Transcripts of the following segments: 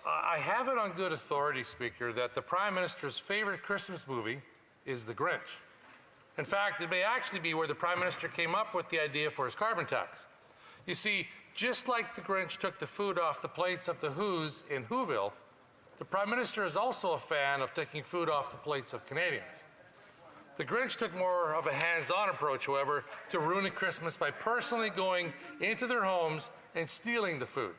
I have it on good authority, Speaker, that the Prime Minister's favorite Christmas movie is The Grinch. In fact, it may actually be where the Prime Minister came up with the idea for his carbon tax. You see, just like the Grinch took the food off the plates of the Who's in Whoville, the Prime Minister is also a fan of taking food off the plates of Canadians. The Grinch took more of a hands-on approach, however, to ruining Christmas by personally going into their homes and stealing the food.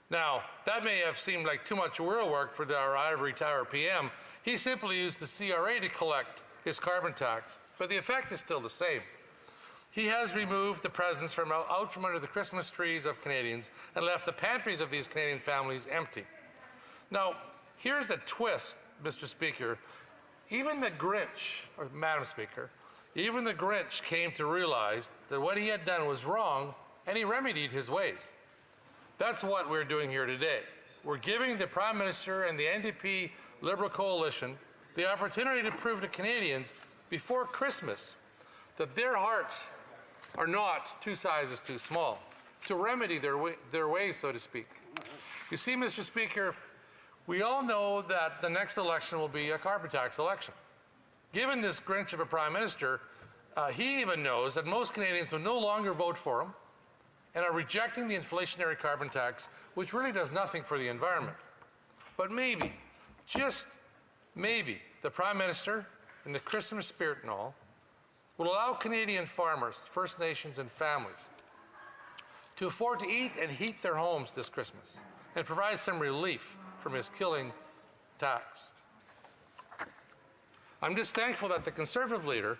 Now, that may have seemed like too much real work for our ivory tower PM. He simply used the CRA to collect his carbon tax, but the effect is still the same. He has removed the presents out from under the Christmas trees of Canadians and left the pantries of these Canadian families empty. Now, here's a twist, Mr. Speaker. Even the Grinch, or Madam Speaker, even the Grinch came to realize that what he had done was wrong, and he remedied his ways. That's what we're doing here today. We're giving the Prime Minister and the NDP Liberal coalition the opportunity to prove to Canadians before Christmas that their hearts are not two sizes too small, to remedy their ways, so to speak. You see, Mr. Speaker, we all know that the next election will be a carbon tax election. Given this Grinch of a Prime Minister, he even knows that most Canadians will no longer vote for him and are rejecting the inflationary carbon tax, which really does nothing for the environment. But maybe, just maybe, the Prime Minister, in the Christmas spirit and all, will allow Canadian farmers, First Nations and families to afford to eat and heat their homes this Christmas and provide some relief from his killing tax. I'm just thankful that the Conservative leader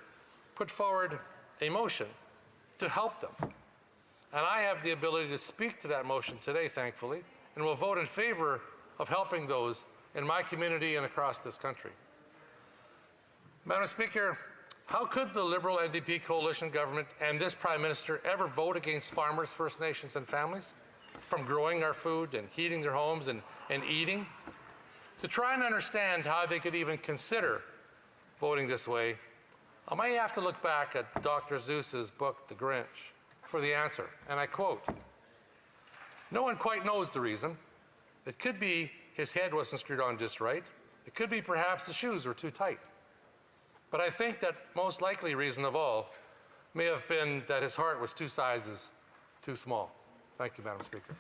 put forward a motion to help them. And I have the ability to speak to that motion today, thankfully, and will vote in favor of helping those in my community and across this country. Madam Speaker, how could the Liberal NDP coalition government and this Prime Minister ever vote against farmers, First Nations and families from growing our food and heating their homes and eating? To try and understand how they could even consider voting this way, I might have to look back at Dr. Seuss's book, The Grinch, for the answer. And I quote, "No one quite knows the reason. It could be his head wasn't screwed on just right. It could be perhaps the shoes were too tight. But I think that most likely reason of all may have been that his heart was two sizes too small." Thank you, Madam Speaker.